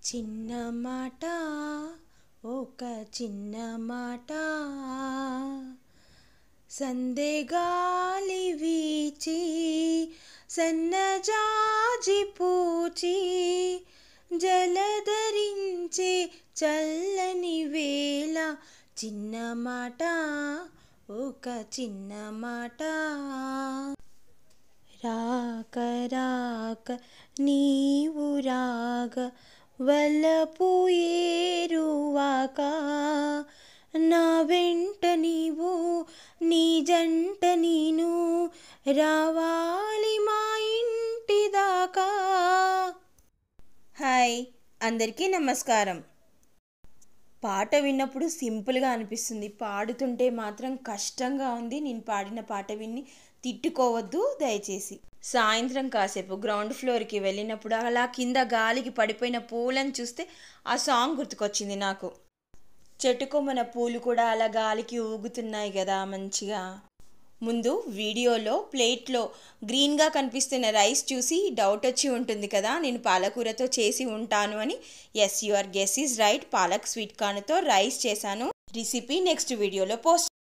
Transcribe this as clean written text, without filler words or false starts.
చిన్న మాట ఒక చిన్న మాట సందెగాలి వీచి సన్నజాజి పూచి జలధరించే చల్లని వేళ చిన్న మాట ఒక చిన్న మాట రాక రాక నీవు రాగ వలపు ఏరువాక నా వెంట నీవు నీ జంట నేను రావాలి మా ఇంటి దాకా. హాయ్, అందరికీ నమస్కారం. పాట విన్నప్పుడు సింపుల్గా అనిపిస్తుంది, పాడుతుంటే మాత్రం కష్టంగా ఉంది. నేను పాడిన పాట విని తిట్టుకోవద్దు దయచేసి. సాయంత్రం కాసేపు గ్రౌండ్ ఫ్లోర్కి వెళ్ళినప్పుడు అలా కింద గాలికి పడిపోయిన పూలను చూస్తే ఆ సాంగ్ గుర్తుకొచ్చింది నాకు. చెట్టు కొమ్మన పూలు కూడా అలా గాలికి ఊగుతున్నాయి కదా మంచిగా. ముందు వీడియోలో ప్లేట్లో గ్రీన్గా కనిపిస్తున్న రైస్ చూసి డౌట్ వచ్చి ఉంటుంది కదా, నేను పాలకూరతో చేసి ఉంటాను అని. Yes, your guess is right. Palak sweet కార్న్తో రైస్ చేశాను. రెసిపీ నెక్స్ట్ వీడియోలో పోస్ట్